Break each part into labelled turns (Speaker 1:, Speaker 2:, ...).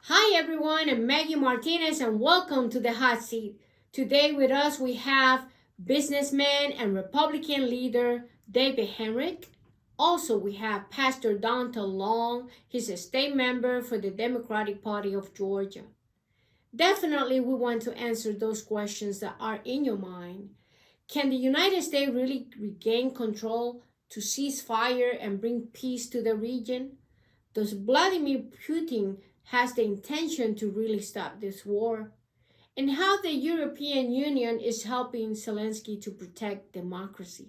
Speaker 1: Hi everyone, I'm Maggy Martinez and welcome to the hot seat. Today with us we have businessman and Republican leader David Henrick. Also we have Pastor Daunta A. He's a state member for the Democratic Party of Georgia. Definitely we want to answer those questions that are in your mind. Can the United States really regain control to cease fire and bring peace to the region? Does Vladimir Putin has the intention to really stop this war? And how the European Union is helping Zelensky to protect democracy?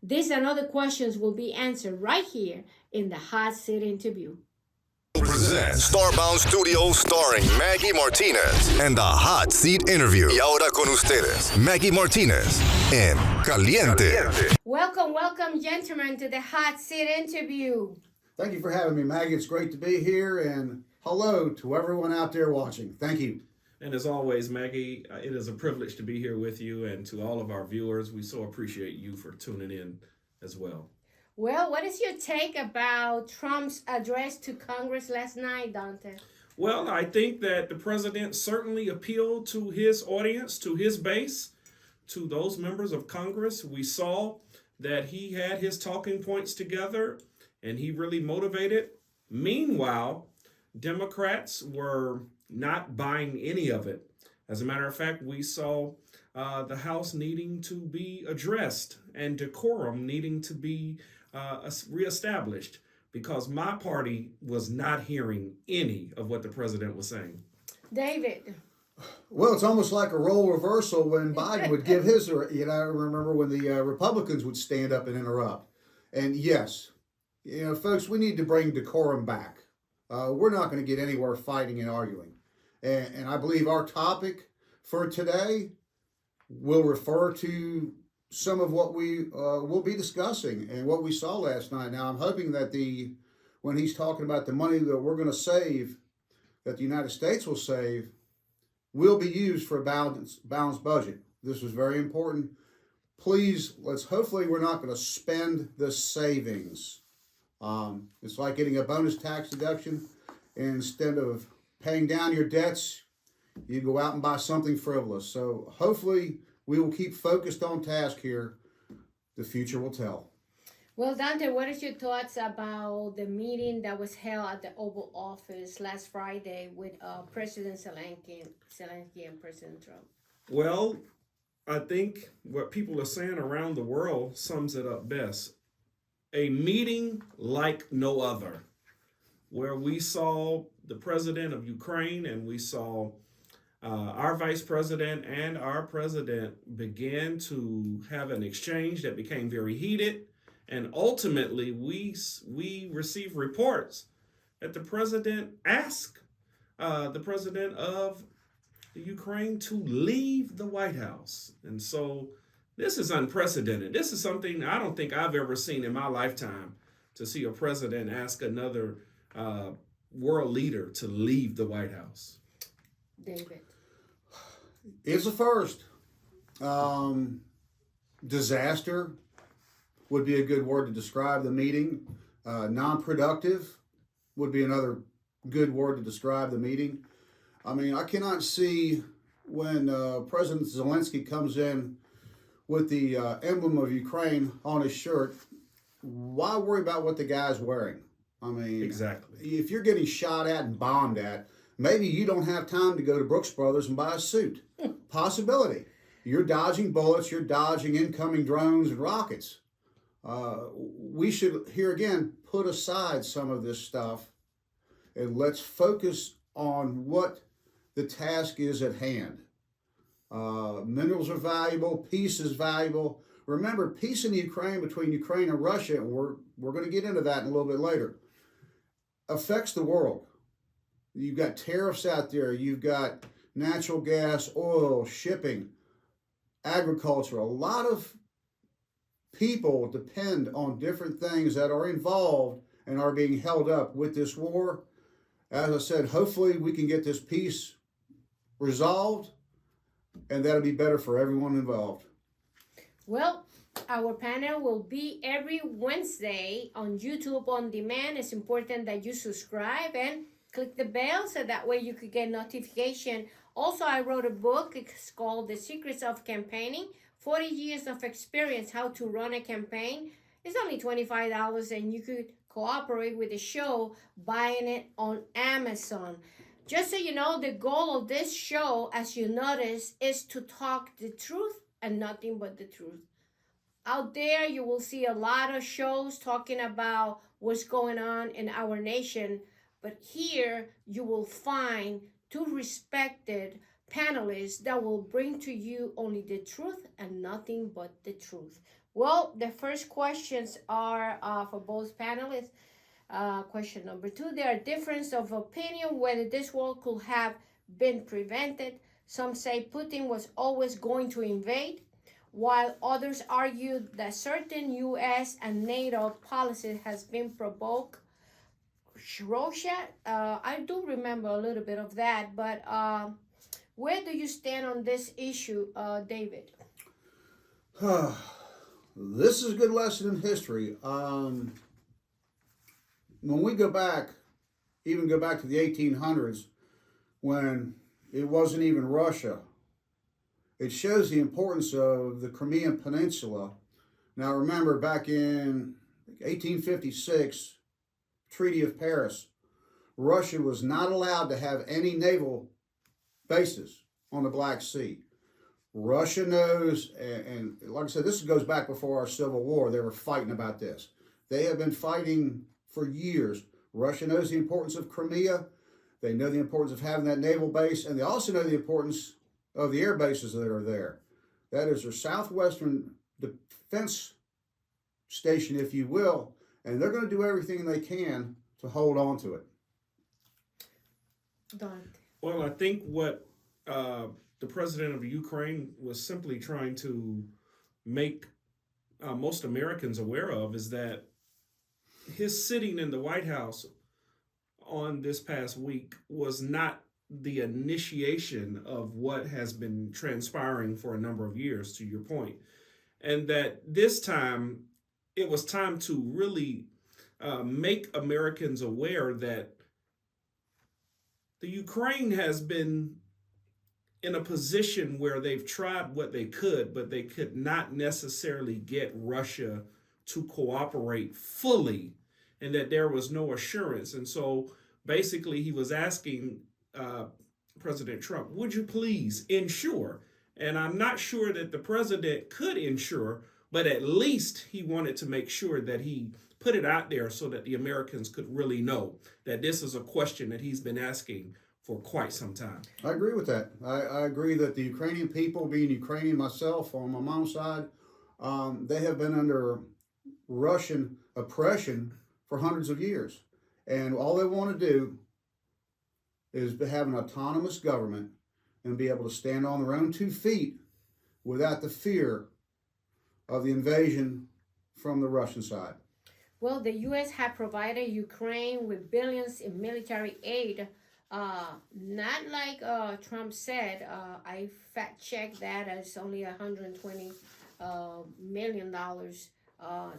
Speaker 1: These and other questions will be answered right here in the Hot Seat interview.
Speaker 2: Presents Starbound Studios starring Maggy Martinez and the Hot Seat Interview. Y ahora con ustedes, Maggy Martinez en Caliente.
Speaker 1: Welcome, gentlemen, to the Hot Seat interview.
Speaker 3: Thank you for having me, Maggie. It's great to be here, and hello to everyone out there watching. Thank you.
Speaker 4: And as always, Maggie, it is a privilege to be here with you, and to all of our viewers, we so appreciate you for tuning in as well.
Speaker 1: Well, what is your take about Trump's address to Congress last night, Daunta?
Speaker 4: Well, I think that the president certainly appealed to his audience, to his base, to those members of Congress. We saw that he had his talking points together, and he really motivated. Meanwhile, Democrats were not buying any of it. As a matter of fact, we saw the House needing to be addressed and decorum needing to be reestablished, because my party was not hearing any of what the president was saying.
Speaker 1: David.
Speaker 3: Well, it's almost like a role reversal when Biden would give his, I remember when the Republicans would stand up and interrupt. And yes, folks, we need to bring decorum back. We're not going to get anywhere fighting and arguing. And I believe our topic for today will refer to some of what we will be discussing and what we saw last night. Now, I'm hoping that when he's talking about the money that we're going to save, that the United States will save, will be used for a balanced budget. This was very important. Please, hopefully we're not going to spend the savings. It's like getting a bonus tax deduction. Instead of paying down your debts, you go out and buy something frivolous. So hopefully we will keep focused on task here. The future will tell.
Speaker 1: Well, Daunta, what is your thoughts about the meeting that was held at the Oval Office last Friday with President Zelensky and President Trump?
Speaker 4: Well, I think what people are saying around the world sums it up best. A meeting like no other, where we saw the president of Ukraine and we saw our vice president and our president begin to have an exchange that became very heated. And ultimately, we received reports that the president asked the president of the Ukraine to leave the White House. And so this is unprecedented. This is something I don't think I've ever seen in my lifetime, to see a president ask another world leader to leave the White House.
Speaker 1: David.
Speaker 3: It's a first. Disaster would be a good word to describe the meeting. Non-productive would be another good word to describe the meeting. I mean, I cannot see when President Zelensky comes in with the emblem of Ukraine on his shirt, why worry about what the guy's wearing? I mean,
Speaker 4: exactly.
Speaker 3: If you're getting shot at and bombed at, maybe you don't have time to go to Brooks Brothers and buy a suit. Possibility. You're dodging bullets, you're dodging incoming drones and rockets. We should, here again, put aside some of this stuff and let's focus on what the task is at hand. Minerals are valuable, peace is valuable. Remember, peace in Ukraine, between Ukraine and Russia, and we're going to get into that in a little bit later, affects the world. You've got tariffs out there, you've got natural gas, oil, shipping, agriculture. A lot of people depend on different things that are involved and are being held up with this war. As I said, hopefully we can get this peace resolved, and that'll be better for everyone involved.
Speaker 1: Well, our panel will be every Wednesday on YouTube on demand. It's important that you subscribe and click the bell so that way you could get notification. Also, I wrote a book. It's called The Secrets of Campaigning, 40 Years of Experience, How to Run a Campaign. It's only $25 and you could cooperate with the show buying it on Amazon. Just so you know, the goal of this show, as you notice, is to talk the truth and nothing but the truth. Out there, you will see a lot of shows talking about what's going on in our nation, but here you will find two respected panelists that will bring to you only the truth and nothing but the truth. Well, the first questions are for both panelists. Question number 2, there are differences of opinion whether this war could have been prevented. Some say Putin was always going to invade, while others argue that certain U.S. and NATO policy has been provoked Russia. I do remember a little bit of that, but where do you stand on this issue, David?
Speaker 3: This is a good lesson in history. When we go back to the 1800s, when it wasn't even Russia, it shows the importance of the Crimean Peninsula. Now remember, back in 1856, Treaty of Paris, Russia was not allowed to have any naval bases on the Black Sea. Russia knows, and like I said, this goes back before our Civil War. They were fighting about this. They have been fighting for years. Russia knows the importance of Crimea. They know the importance of having that naval base, and they also know the importance of the air bases that are there. That is their southwestern defense station, if you will, and they're going to do everything they can to hold on to it.
Speaker 1: Don.
Speaker 4: Well, I think what the president of Ukraine was simply trying to make most Americans aware of is that his sitting in the White House on this past week was not the initiation of what has been transpiring for a number of years, to your point. And that this time, it was time to really make Americans aware that the Ukraine has been in a position where they've tried what they could, but they could not necessarily get Russia to cooperate fully, and that there was no assurance. And so basically he was asking President Trump, would you please ensure? And I'm not sure that the president could ensure, but at least he wanted to make sure that he put it out there so that the Americans could really know that this is a question that he's been asking for quite some time.
Speaker 3: I agree with that. I agree that the Ukrainian people, being Ukrainian myself on my mom's side, they have been under Russian oppression for hundreds of years. And all they want to do is have an autonomous government and be able to stand on their own 2 feet without the fear of the invasion from the Russian side.
Speaker 1: Well, the U.S. had provided Ukraine with billions in military aid. Not like Trump said. I fact-checked that as only $120 million.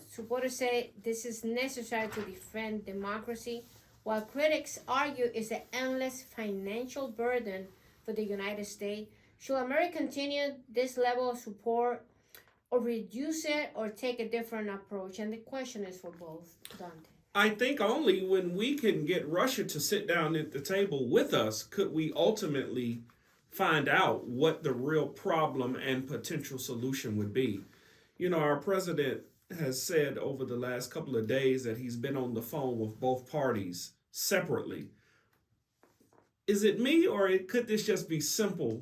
Speaker 1: Supporters say this is necessary to defend democracy, while critics argue it's an endless financial burden for the United States. Should America continue this level of support, or reduce it, or take a different approach? And the question is for both, Daunta.
Speaker 4: I think only when we can get Russia to sit down at the table with us could we ultimately find out what the real problem and potential solution would be. You know, our president has said over the last couple of days that he's been on the phone with both parties separately. Is it me, or could this just be simply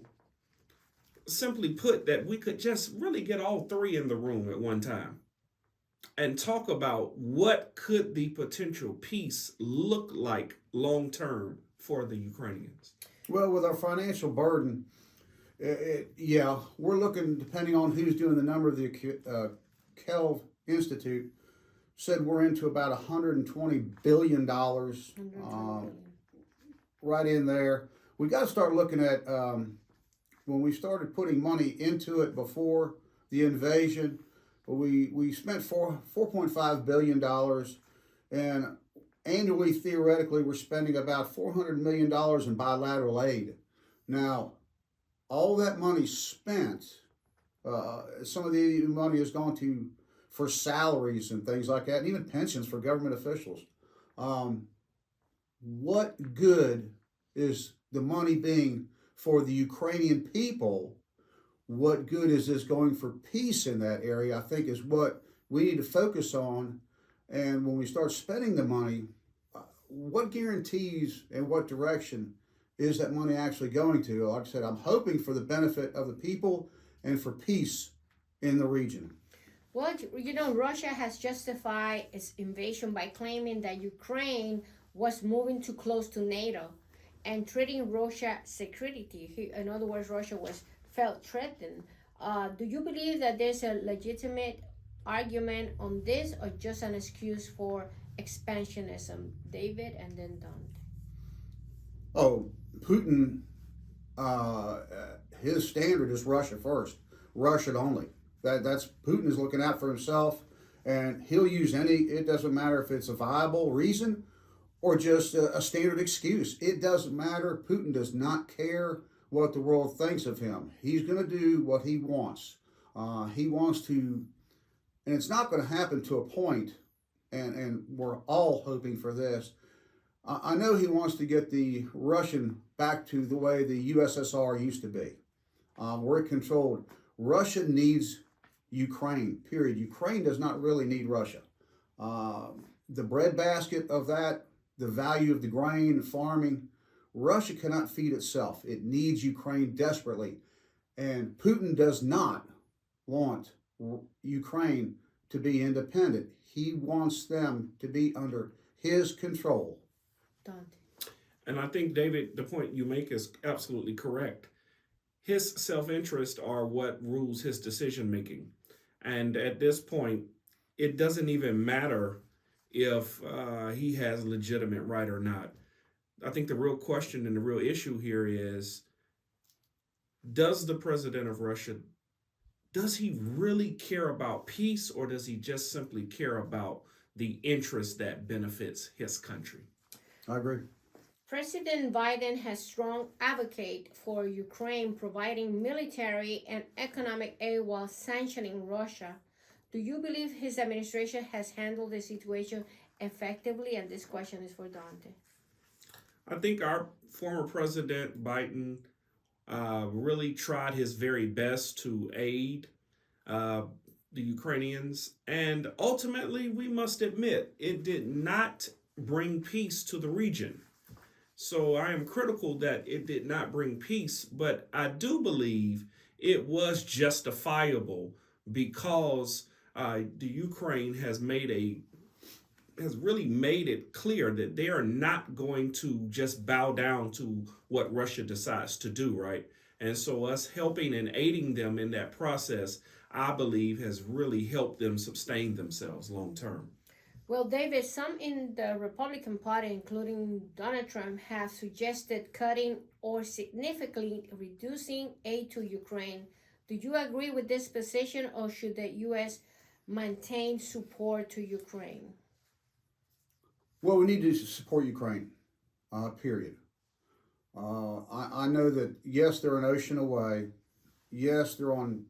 Speaker 4: put, that we could just really get all three in the room at one time and talk about what could the potential peace look like long term for the Ukrainians?
Speaker 3: Well, with our financial burden, we're looking, depending on who's doing the number, the Kelv Institute said we're into about $120 billion, right in there. We got to start looking at, when we started putting money into it before the invasion, we spent $4.5 billion, annually, theoretically, we're spending about $400 million in bilateral aid. Now, all that money spent, some of the money has gone to for salaries and things like that, and even pensions for government officials. What good is the money being for the Ukrainian people? What good is this going for peace in that area? I think is what we need to focus on. And when we start spending the money, what guarantees and what direction is that money actually going to? Like I said, I'm hoping for the benefit of the people and for peace in the region.
Speaker 1: Well, Russia has justified its invasion by claiming that Ukraine was moving too close to NATO and treating Russia's security. In other words, Russia felt threatened. Do you believe that there's a legitimate argument on this, or just an excuse for expansionism? David, and then Daunta.
Speaker 3: Oh, Putin, his standard is Russia first, Russia only. That's Putin is looking out for himself, and he'll use it doesn't matter if it's a viable reason or just a standard excuse. It doesn't matter. Putin does not care what the world thinks of him. He's going to do what he wants. He wants to, and it's not going to happen to a point, and we're all hoping for this. I know he wants to get the Russian back to the way the USSR used to be, where it controlled. Russia needs Ukraine, period. Ukraine does not really need Russia. The breadbasket of that, the value of the grain, farming, Russia cannot feed itself. It needs Ukraine desperately. And Putin does not want Ukraine to be independent. He wants them to be under his control.
Speaker 4: And I think, David, the point you make is absolutely correct. His self-interest are what rules his decision-making. And at this point, it doesn't even matter if he has legitimate right or not. I think the real question and the real issue here is, does the president of Russia, does he really care about peace, or does he just simply care about the interest that benefits his country?
Speaker 3: I agree.
Speaker 1: President Biden has strong advocate for Ukraine providing military and economic aid while sanctioning Russia. Do you believe his administration has handled the situation effectively? And this question is for Daunta.
Speaker 4: I think our former President Biden really tried his very best to aid the Ukrainians. And ultimately, we must admit, it did not bring peace to the region. So I am critical that it did not bring peace, but I do believe it was justifiable because the Ukraine has really made it clear that they are not going to just bow down to what Russia decides to do, right? And so us helping and aiding them in that process, I believe, has really helped them sustain themselves long term.
Speaker 1: Well, David, some in the Republican Party, including Donald Trump, have suggested cutting or significantly reducing aid to Ukraine. Do you agree with this position, or should the U.S. maintain support to Ukraine?
Speaker 3: Well, we need to support Ukraine, period. I know that, yes, they're an ocean away. Yes, they're on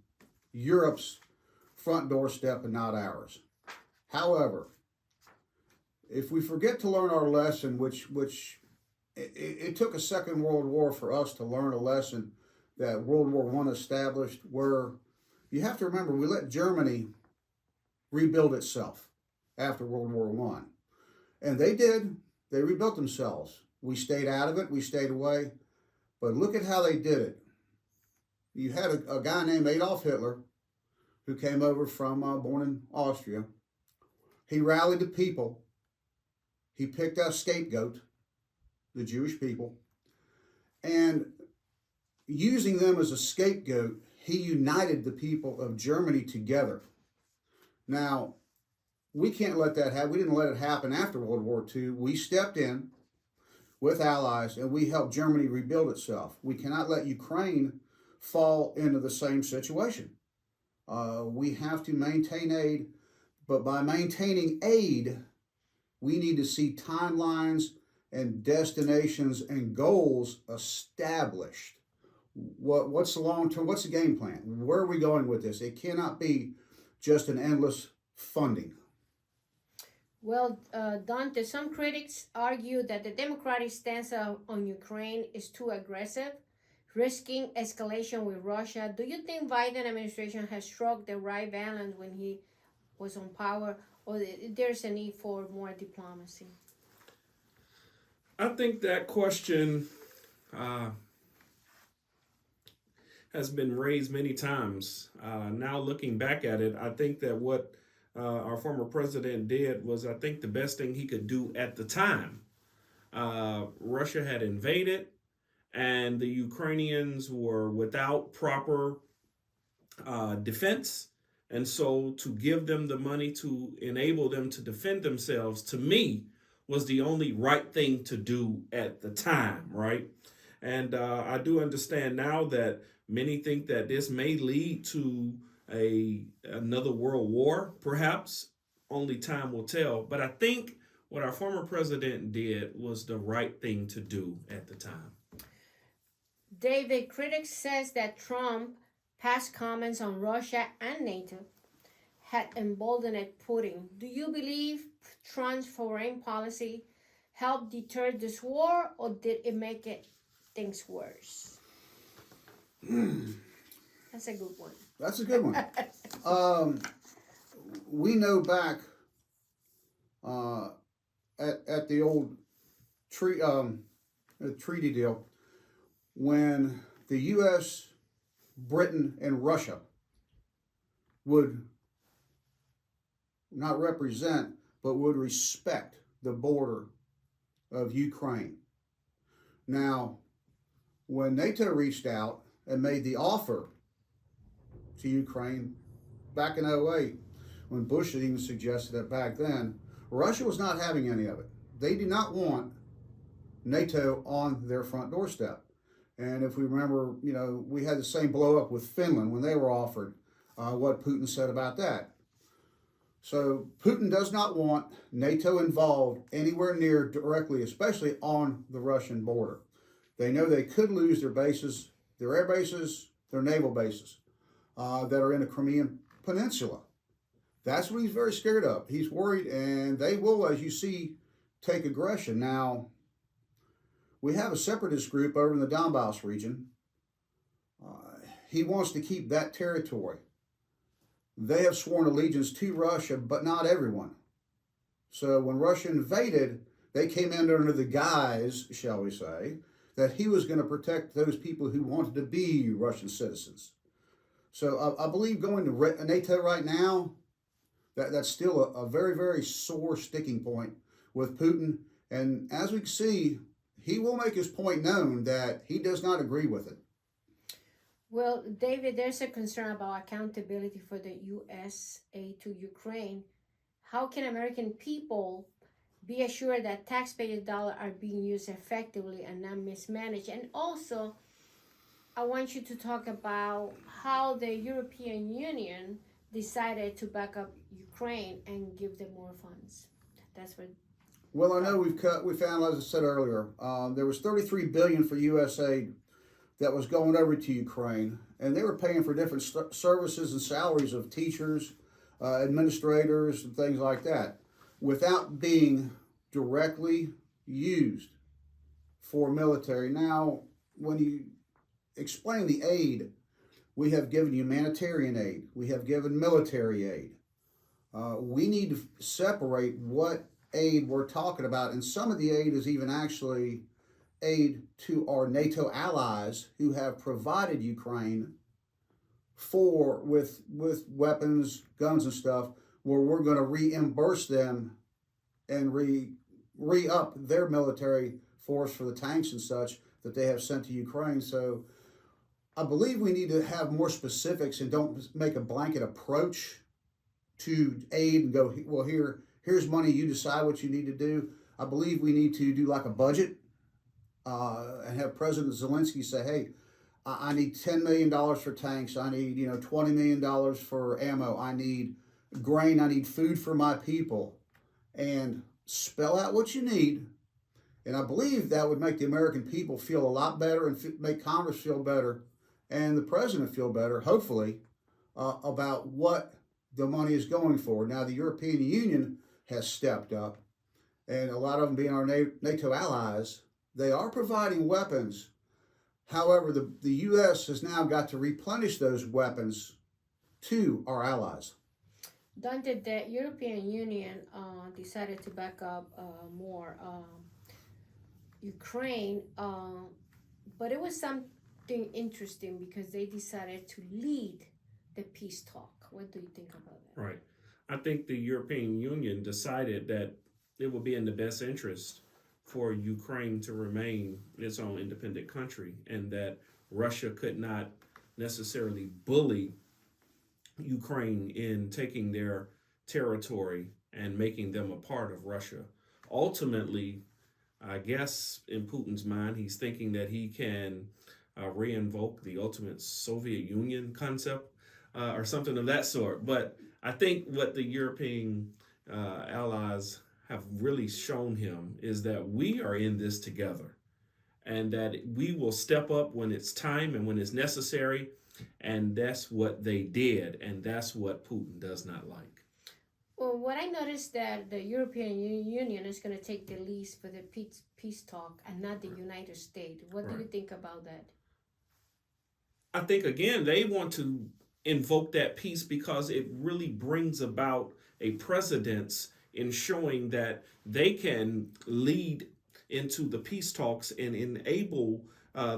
Speaker 3: Europe's front doorstep and not ours. However, if we forget to learn our lesson, which it took a Second World War for us to learn a lesson that World War I established, where you have to remember we let Germany rebuild itself after World War I. And they did. They rebuilt themselves. We stayed out of it. We stayed away. But look at how they did it. You had a guy named Adolf Hitler who came over from, born in Austria. He rallied the people. He picked out a scapegoat, the Jewish people, and using them as a scapegoat, he united the people of Germany together. Now, we can't let that happen. We didn't let it happen after World War II. We stepped in with allies and we helped Germany rebuild itself. We cannot let Ukraine fall into the same situation. We have to maintain aid, but by maintaining aid, We need to see timelines and destinations and goals established. What's the long term? What's the game plan? Where are we going with this? It cannot be just an endless funding.
Speaker 1: Well, Daunta, some critics argue that the Democratic stance on Ukraine is too aggressive, risking escalation with Russia. Do you think Biden administration has struck the right balance when he was on power, or there's a need for more diplomacy?
Speaker 4: I think that question has been raised many times. Now looking back at it, I think that what our former president did was, I think, the best thing he could do at the time. Russia had invaded, and the Ukrainians were without proper defense. And so to give them the money to enable them to defend themselves, to me, was the only right thing to do at the time, right? And I do understand now that many think that this may lead to another world war, perhaps. Only time will tell. But I think what our former president did was the right thing to do at the time.
Speaker 1: David, critics says that Trump past comments on Russia and NATO had emboldened Putin. Do you believe Trump's foreign policy helped deter this war, or did it make things worse? That's a good one.
Speaker 3: That's a good one. We know back at the old treaty deal, when the U.S., Britain, and Russia would not represent, but would respect the border of Ukraine. Now, when NATO reached out and made the offer to Ukraine back in 2008, when Bush had even suggested that back then, Russia was not having any of it. They did not want NATO on their front doorstep. And if we remember, we had the same blow up with Finland when they were offered what Putin said about that. So Putin does not want NATO involved anywhere near directly, especially on the Russian border. They know they could lose their bases, their air bases, their naval bases that are in the Crimean Peninsula. That's what he's very scared of. He's worried, and they will, as you see, take aggression. Now, we have a separatist group over in the Donbass region. He wants to keep that territory. They have sworn allegiance to Russia, but not everyone. So when Russia invaded, they came in under the guise, shall we say, that he was going to protect those people who wanted to be Russian citizens. So I believe going to NATO right now, that's still a very, very sore sticking point with Putin. And as we can see, he will make his point known that he does not agree with it.
Speaker 1: Well, David, there's a concern about accountability for the U.S. aid to Ukraine. How can American people be assured that taxpayers' dollars are being used effectively and not mismanaged? And also, I want you to talk about how the European Union decided to back up Ukraine and give them more funds. That's what.
Speaker 3: Well, I know we found, as I said earlier, there was $33 billion for U.S. aid that was going over to Ukraine, and they were paying for different services and salaries of teachers, administrators, and things like that, without being directly used for military. Now, when you explain the aid, we have given humanitarian aid, we have given military aid. We need to separate what aid we're talking about, and some of the aid is even actually aid to our NATO allies who have provided Ukraine with weapons, guns, and stuff, where we're going to reimburse them and re-up their military force for the tanks and such that they have sent to Ukraine. So I believe we need to have more specifics and don't make a blanket approach to aid and go, well, here's money, you decide what you need to do. I believe we need to do like a budget and have President Zelensky say, hey, I need $10 million for tanks. I need, $20 million for ammo. I need grain. I need food for my people. And spell out what you need, and I believe that would make the American people feel a lot better and make Congress feel better and the president feel better, hopefully, about what the money is going for. Now, the European Union has stepped up, and a lot of them being our NATO allies, they are providing weapons. However, the U.S. has now got to replenish those weapons to our allies.
Speaker 1: Daunta, the European Union decided to back up more Ukraine, but it was something interesting because they decided to lead the peace talk. What do you think about that?
Speaker 4: Right. I think the European Union decided that it would be in the best interest for Ukraine to remain its own independent country, and that Russia could not necessarily bully Ukraine in taking their territory and making them a part of Russia. Ultimately, I guess in Putin's mind, he's thinking that he can reinvoke the ultimate Soviet Union concept or something of that sort. But I think what the European allies have really shown him is that we are in this together, and that we will step up when it's time and when it's necessary. And that's what they did, and that's what Putin does not like.
Speaker 1: Well, what I noticed that the European Union is going to take the lead for the peace talk and not the United States. What do you think about that?
Speaker 4: I think, again, they want to invoke that peace because it really brings about a precedence in showing that they can lead into the peace talks and enable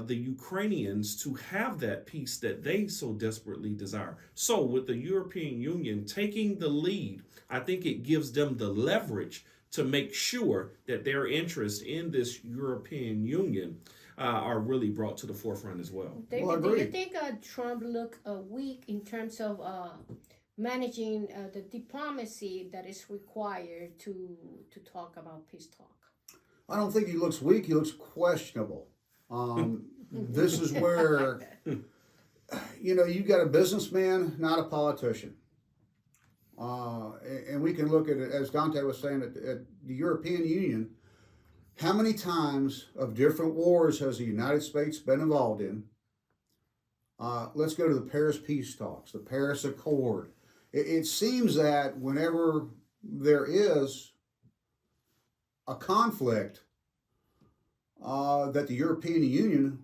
Speaker 4: the Ukrainians to have that peace that they so desperately desire. So with the European Union taking the lead, I think it gives them the leverage to make sure that their interests in this European Union are really brought to the forefront as well.
Speaker 1: David, do you think Trump looked weak in terms of managing the diplomacy that is required to talk about peace talk?
Speaker 3: I don't think he looks weak. He looks questionable. This is where, you got a businessman, not a politician. And we can look at it, as Daunta was saying, at the European Union. How many times of different wars has the United States been involved in? Let's go to the Paris peace talks, the Paris Accord. It seems that whenever there is a conflict, that the European Union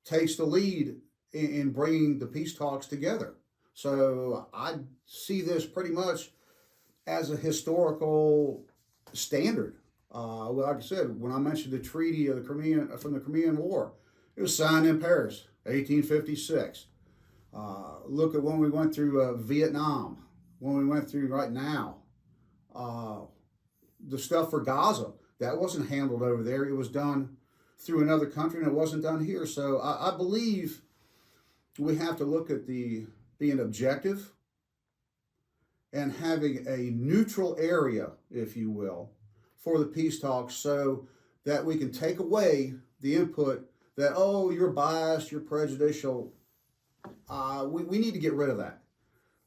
Speaker 3: takes the lead in bringing the peace talks together. So I see this pretty much as a historical standard. Like I said, when I mentioned the treaty of from the Crimean War, it was signed in Paris, 1856. Look at when we went through Vietnam, when we went through right now. The stuff for Gaza, that wasn't handled over there. It was done through another country, and it wasn't done here. So I believe we have to look at being objective and having a neutral area, if you will, for the peace talks, so that we can take away the input that, oh, you're biased, you're prejudicial. We need to get rid of that.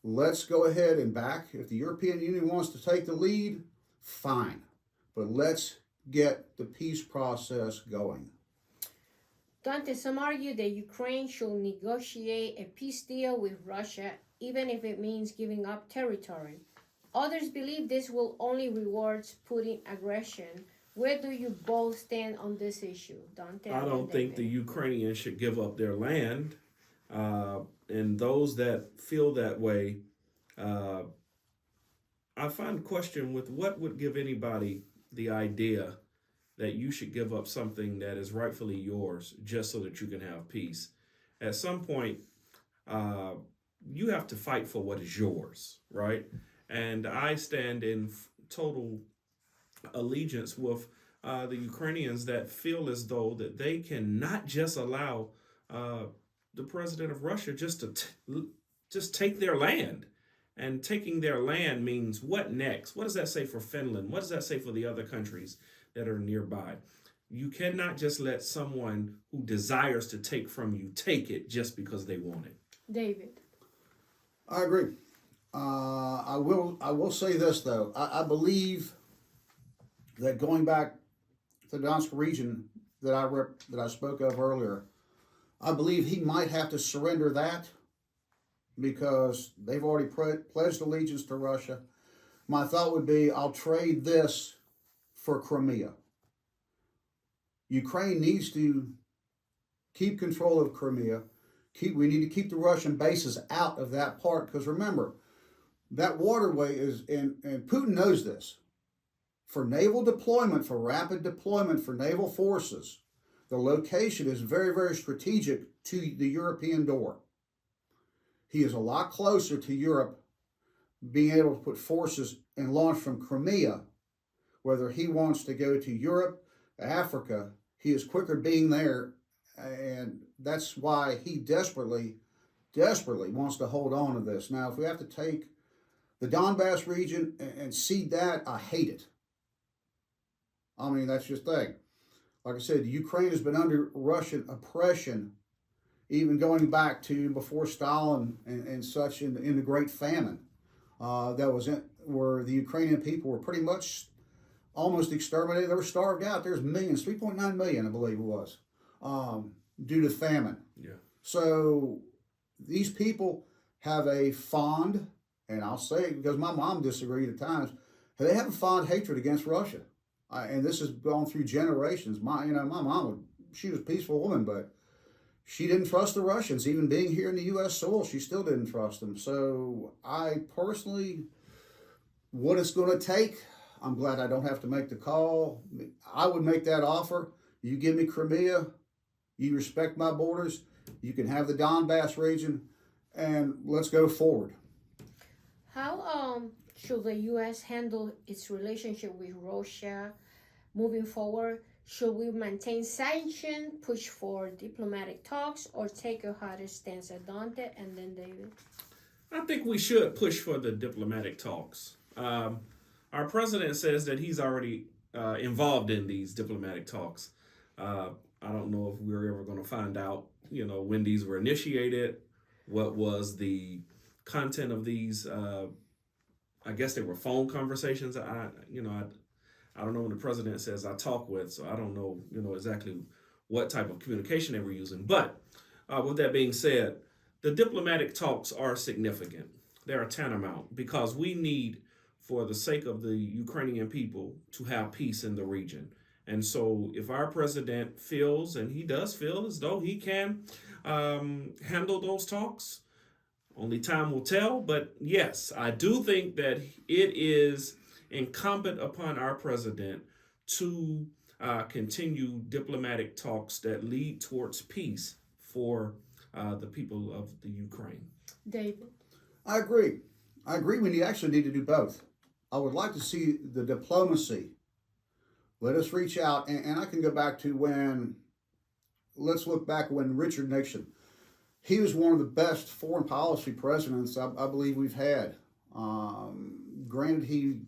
Speaker 3: Let's go ahead and back. If the European Union wants to take the lead, fine. But let's get the peace process going.
Speaker 1: Daunta, some argue that Ukraine should negotiate a peace deal with Russia, even if it means giving up territory. Others believe this will only reward Putin aggression. Where do you both stand on this issue, Daunta?
Speaker 4: I don't think the Ukrainians should give up their land. And those that feel that way, I find question with what would give anybody the idea that you should give up something that is rightfully yours just so that you can have peace. At some point, you have to fight for what is yours, right? And I stand in total allegiance with the Ukrainians that feel as though that they can not just allow the president of Russia just to just take their land. And taking their land means what next? What does that say for Finland? What does that say for the other countries that are nearby? You cannot just let someone who desires to take from you take it just because they want it.
Speaker 1: David.
Speaker 3: I agree. I will say this though. I believe that going back to the Donetsk region that I spoke of earlier, I believe he might have to surrender that because they've already pledged allegiance to Russia. My thought would be, I'll trade this for Crimea. Ukraine needs to keep control of Crimea. We need to keep the Russian bases out of that part, because remember, that waterway is, and Putin knows this, for naval deployment, for rapid deployment for naval forces, the location is very, very strategic to the European door. He is a lot closer to Europe being able to put forces and launch from Crimea. Whether he wants to go to Europe, Africa, he is quicker being there, and that's why he desperately wants to hold on to this. Now, if we have to take the Donbass region and cede that, I hate it. I mean, that's just the thing. Like I said, Ukraine has been under Russian oppression, even going back to before Stalin and such in the Great Famine. That was where the Ukrainian people were pretty much almost exterminated. They were starved out. There's millions, 3.9 million, I believe it was, due to famine.
Speaker 4: Yeah.
Speaker 3: So these people have a fond, and I'll say it because my mom disagreed at times, they have a fond hatred against Russia. And this has gone through generations. My mom, she was a peaceful woman, but she didn't trust the Russians. Even being here in the U.S. soil, she still didn't trust them. So I personally, what it's going to take, I'm glad I don't have to make the call. I would make that offer. You give me Crimea, you respect my borders, you can have the Donbass region, and let's go forward.
Speaker 1: How should the U.S. handle its relationship with Russia moving forward? Should we maintain sanctions, push for diplomatic talks, or take a harder stance at Daunta and then David?
Speaker 4: I think we should push for the diplomatic talks. Our president says that he's already involved in these diplomatic talks. I don't know if we're ever going to find out, when these were initiated, what was the content of these. I guess they were phone conversations. I don't know when the president says I talk with, so I don't know, exactly what type of communication they were using. But with that being said, the diplomatic talks are significant. They are tantamount because we need, for the sake of the Ukrainian people, to have peace in the region. And so if our president feels, and he does feel as though he can handle those talks, only time will tell. But yes, I do think that it is incumbent upon our president to continue diplomatic talks that lead towards peace for the people of the Ukraine.
Speaker 1: David?
Speaker 3: I agree. We actually need to do both. I would like to see the diplomacy. Let us reach out, and I can go back to let's look back when Richard Nixon, he was one of the best foreign policy presidents I believe we've had. Granted, he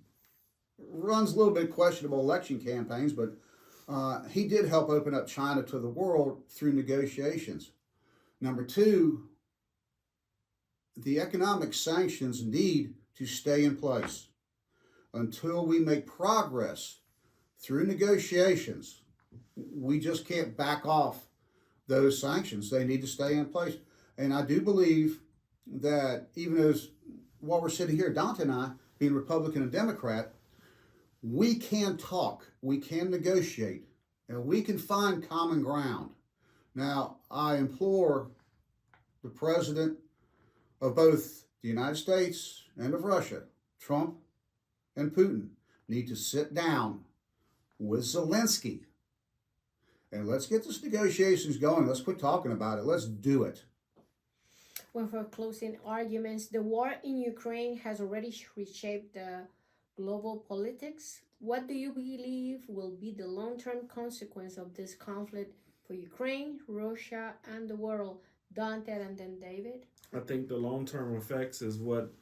Speaker 3: runs a little bit questionable election campaigns, but he did help open up China to the world through negotiations. Number two, the economic sanctions need to stay in place until we make progress through negotiations. We just can't back off those sanctions. They need to stay in place. And I do believe that even as while we're sitting here, Daunta and I, being Republican and Democrat, we can talk, we can negotiate, and we can find common ground. Now, I implore the president of both the United States and of Russia, Trump and Putin, need to sit down with Zelensky and let's get this negotiations going. Let's quit talking about it. Let's do it.
Speaker 1: Well, for closing arguments, the war in Ukraine has already reshaped the global politics. What do you believe will be the long-term consequence of this conflict for Ukraine, Russia, and the world? Daunta and then David?
Speaker 4: I think the long-term effects is what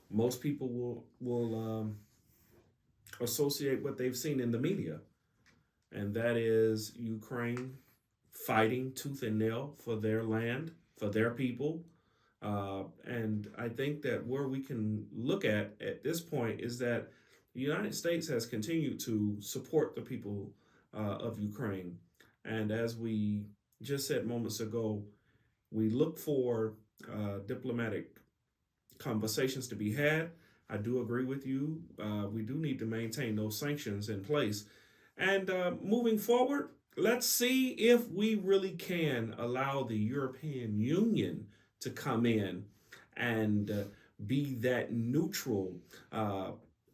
Speaker 4: most people will associate what they've seen in the media. And that is Ukraine fighting tooth and nail for their land, for their people. And I think that where we can look at this point is that the United States has continued to support the people of Ukraine. And as we just said moments ago, we look for diplomatic conversations to be had. I do agree with you. We do need to maintain those sanctions in place. And moving forward, let's see if we really can allow the European Union to come in and be that neutral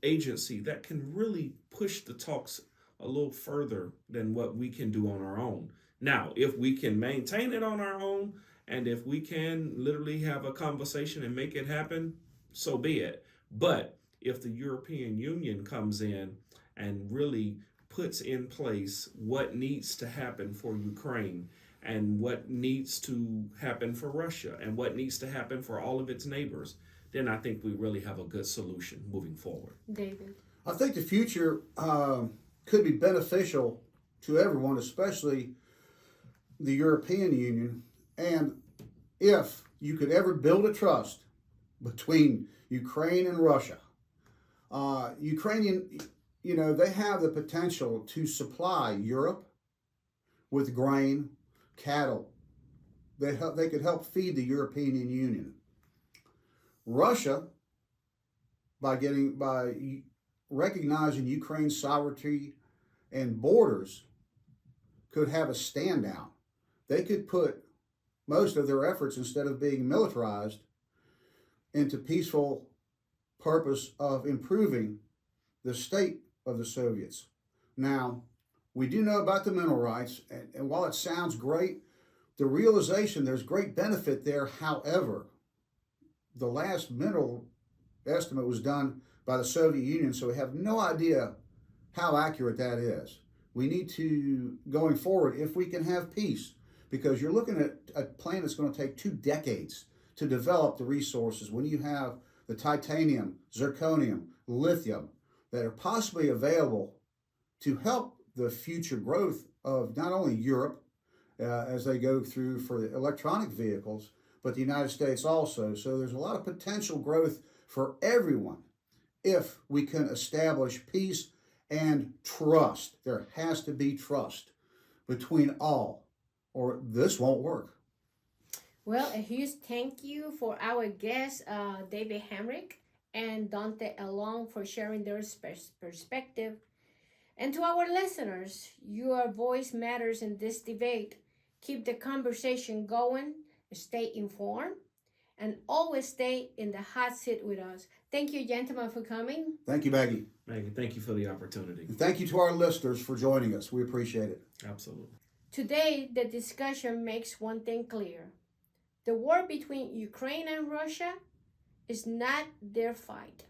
Speaker 4: agency that can really push the talks a little further than what we can do on our own. Now, if we can maintain it on our own, and if we can literally have a conversation and make it happen, so be it. But if the European Union comes in and really puts in place what needs to happen for Ukraine and what needs to happen for Russia and what needs to happen for all of its neighbors, then I think we really have a good solution moving forward.
Speaker 1: David.
Speaker 3: I think the future could be beneficial to everyone, especially the European Union. And if you could ever build a trust between Ukraine and Russia, Ukrainian, they have the potential to supply Europe with grain, cattle. They could help feed the European Union. Russia, by recognizing Ukraine's sovereignty and borders, could have a stand down. They could put most of their efforts, instead of being militarized, into peaceful purpose of improving the state of the Soviets. Now, we do know about the mineral rights, and while it sounds great, the realization there's great benefit there. However, the last mineral estimate was done by the Soviet Union, so we have no idea how accurate that is. We need to, going forward, if we can have peace, because you're looking at a plan that's going to take 2 decades to develop the resources. When you have the titanium, zirconium, lithium that are possibly available to help the future growth of not only Europe as they go through for the electronic vehicles, but the United States also. So there's a lot of potential growth for everyone if we can establish peace and trust. There has to be trust between all, or this won't work.
Speaker 1: Well, a huge thank you for our guests, David Hamrick and Daunta A for sharing their perspective. And to our listeners, your voice matters in this debate. Keep the conversation going, stay informed, and always stay in the hot seat with us. Thank you, gentlemen, for coming.
Speaker 3: Thank you, Maggie.
Speaker 4: Maggie, thank you for the opportunity.
Speaker 3: And thank you to our listeners for joining us. We appreciate it.
Speaker 4: Absolutely.
Speaker 1: Today, the discussion makes one thing clear. The war between Ukraine and Russia is not their fight.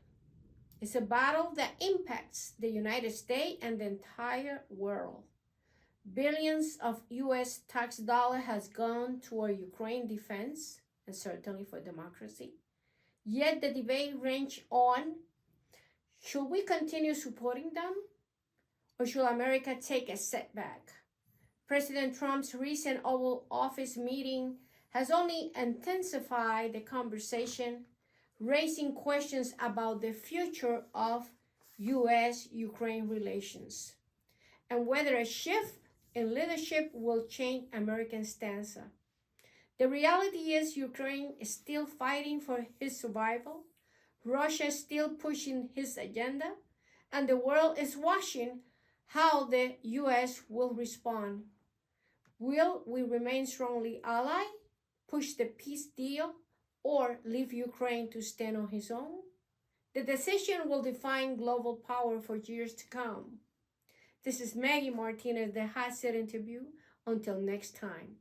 Speaker 1: It's a battle that impacts the United States and the entire world. Billions of U.S. tax dollars has gone toward Ukraine defense and certainly for democracy. Yet the debate ranges on, should we continue supporting them or should America take a setback? President Trump's recent Oval Office meeting has only intensified the conversation, raising questions about the future of U.S.-Ukraine relations and whether a shift in leadership will change American stance. The reality is Ukraine is still fighting for its survival, Russia is still pushing his agenda, and the world is watching how the U.S. will respond. Will we remain strongly allied, push the peace deal, or leave Ukraine to stand on its own? The decision will define global power for years to come. This is Maggy Martinez, the Hot Seat Interview. Until next time.